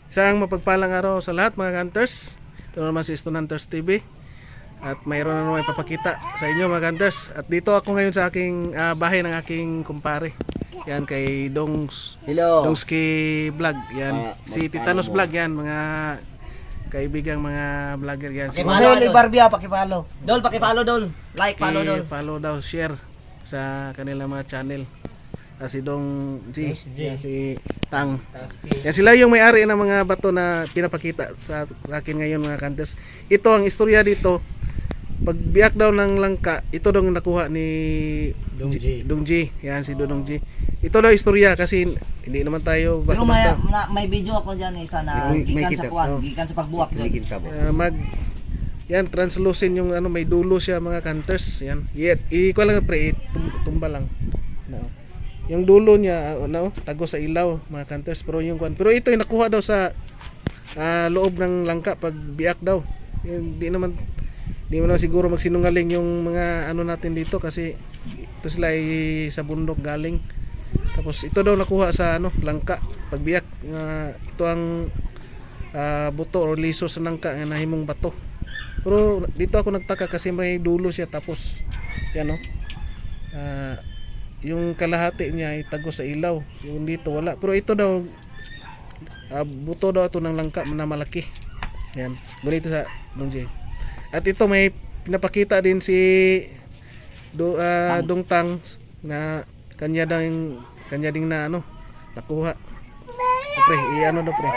Isang mapagpalang araw sa lahat mga hunters. Ito naman si Stone Hunters TV. At mayroon na naman ipapakita sa inyo mga hunters. At dito ako ngayon sa aking bahay ng aking kumpare. Yan kay Hello. Dongski Vlog. Yan si Titanos mo. Vlog yan mga kaibigang mga vlogger yan. Si Dol, Ibarbia, pakipalo. Dol, pakipalo, Dol. Like, follow, Dol. follow daw, share sa kanilang mga channel. Si Dong G, yan si Tang. Yan sila yung may-ari ng mga bato na pinapakita sa akin ngayon mga hunters. Ito ang istorya dito. Pagbiyak daw ng langka, ito daw yung nakuha ni Dong G. Yan si Dong G. Ito daw istorya kasi hindi naman tayo Pero basta-basta. may video ako dyan isa na May gikan kita. sa kuwan, gikan sa pagbuwak dyan. Yan translucent yung ano, may dulo siya mga hunters. Yan. Ikuha lang pre, tumba lang. No. Yung dulo niya tago sa ilaw mga hunters, pero pero ito yung nakuha daw sa loob ng langka pag biyak daw. Hindi naman siguro magsinungaling yung mga ano natin dito kasi ito sila ay sa bundok galing. Tapos ito daw nakuha sa langka pagbiyak. Ito ang buto o liso sa langka na nahimong bato. Pero dito ako nagtaka kasi may dulo siya tapos yan yung kalahati niya ay tago sa ilaw. Yung dito wala. Pero ito daw buto daw ito ng langka na malaki. Yan. Ganito sa Dongji. At ito may pinapakita din si Dong Tang na kanya ding na nakuha. Pre, daw pre.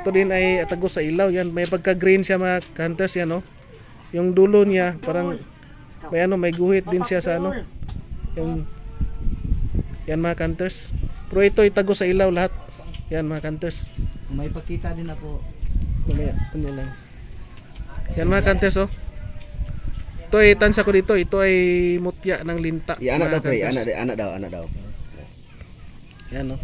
Ito din ay tago sa ilaw. Yan, may pagka-green siya mga hunters yan Yung dulo niya parang may guhit din siya sa yung yan mga hunters. Pero ito ay tago sa ilaw lahat. Yan mga hunters. May pakita din ako. Mamaya, kunya lang. Yan mga hunters Ito ay tansya ko dito. Ito ay mutya ng linta. Anak daw, pre. hunters. Anak daw. Yan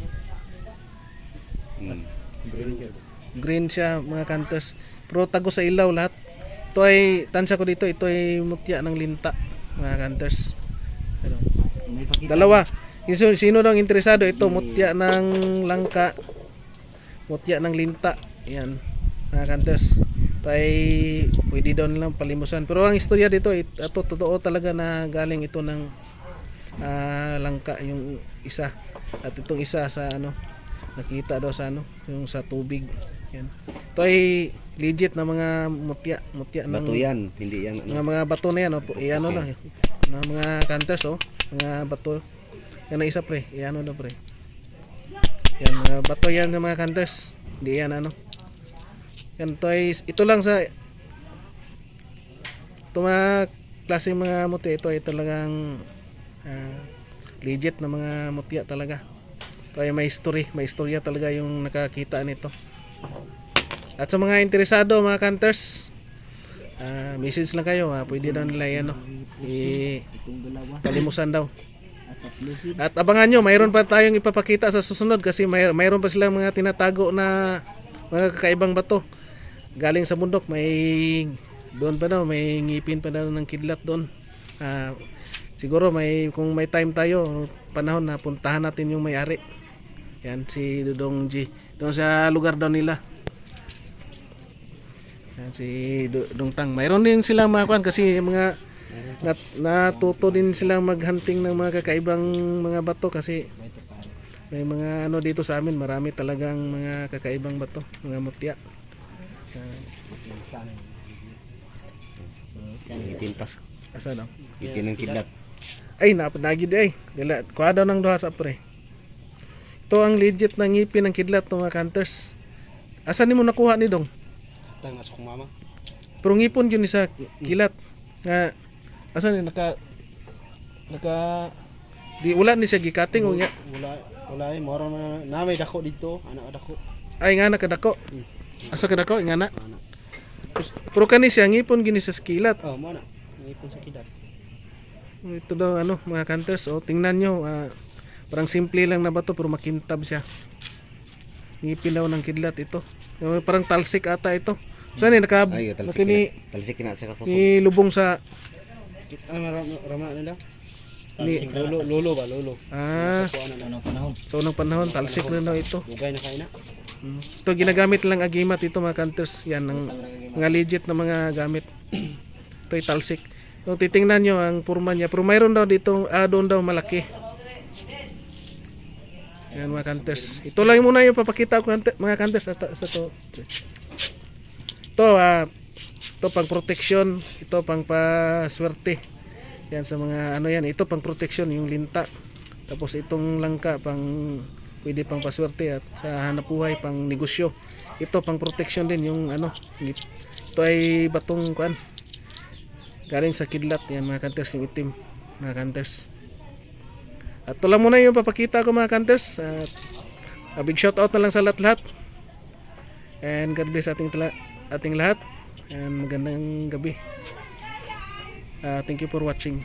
green siya mga hunters. Pero tago sa ilaw lahat. Ito ay tansya ko dito. Ito ay mutya ng linta mga hunters. May pakita. Dalawa. Sino daw ang interesado? Ito mutya ng langka. Mutya ng linta. Yan mga hunters. Ito ay pwede daw nilang palimusan. Pero ang istorya dito ito totoo talaga na galing ito ng langka yung isa. At itong isa sa nakita daw sa yung sa tubig. Yan. Ito ay legit na mga mutya ng Bato yan, hindi yan. mga bato na yan lang na mga hunters mga bato. Yan na isa pre, na pre. Yan mga bato yan ng mga hunters. Hindi yan Yan ito lang sa mga klaseng mga mutya ito ay talagang legit na mga mutya talaga. Kaya may istorya talaga yung nakakita nito. At sa mga interesado mga hunters, message lang kayo pwede daw nila palimusan daw. At abangan nyo, mayroon pa tayong ipapakita sa susunod kasi mayroon pa silang mga tinatago na mga kakaibang bato galing sa bundok. Doon pa daw may ngipin pa daw ng kidlat doon. Siguro kung may time tayo, panahon na puntahan natin yung may-ari. Yan si Dong G. Doon sa lugar daw nila. Yan si Dong Tang. Mayroon din silang mga kasi mga natuto din silang maghunting ng mga kakaibang mga bato kasi may mga dito sa amin, marami talagang mga kakaibang bato, mga mutya. Ngipin pas. Asa daw? Ngipin ng kidlat. Ay, napadagid Dila, kuha daw ng duha sa pre. Ito ang legit na ngipin ng kidlat ng mga hunters. Asa ni mo nakuha ni Dong? Tang nasa kong mama. Pero ngipon yun sa kilat. Nga, asa ni naka di wala ni siya gikating o nga. Wala moro na may dako dito, anak dako. Ay nga nakadako. Asa kadako nga na. Pero kani siya ngipon gini sa kilat. Oh, mo na. Ngipon sa kidlat. Ito daw mga hunters, tingnan nyo, parang simple lang na bato pero makintab siya. Ngipin daw ng kidlat ito. Parang talsik ata ito. Saan talsik na sa kakusog. ni lubong sa Rama nila. Ni, Lolo ba, lolo. ah, Anong panahon? sa unang panahon, talsik na no ito. Dugay na kaina. Ito ginagamit lang agimat ito mga hunters. Yan ang mga legit na mga gamit. Ito ay talsik. Kung titingnan nyo ang purma niya, pero mayroon daw dito, doon daw malaki. Yan mga hunters. Ito lang muna yung papakita ko mga hunters sa to. Ito pang protection, ito pang paswerte. Yan sa mga ano yan, ito pang protection yung linta. Tapos itong langka pang pwede pang paswerte at sa hanap buhay pang negosyo. Ito pang protection din yung ano. Ito ay batong kuan. Galing sa kidlat yan mga hunters, yung itim mga hunters. At ito lang muna yung papakita ko mga hunters. At a big shout out na lang sa lahat-lahat. And God bless ating lahat. And magandang gabi. Thank you for watching.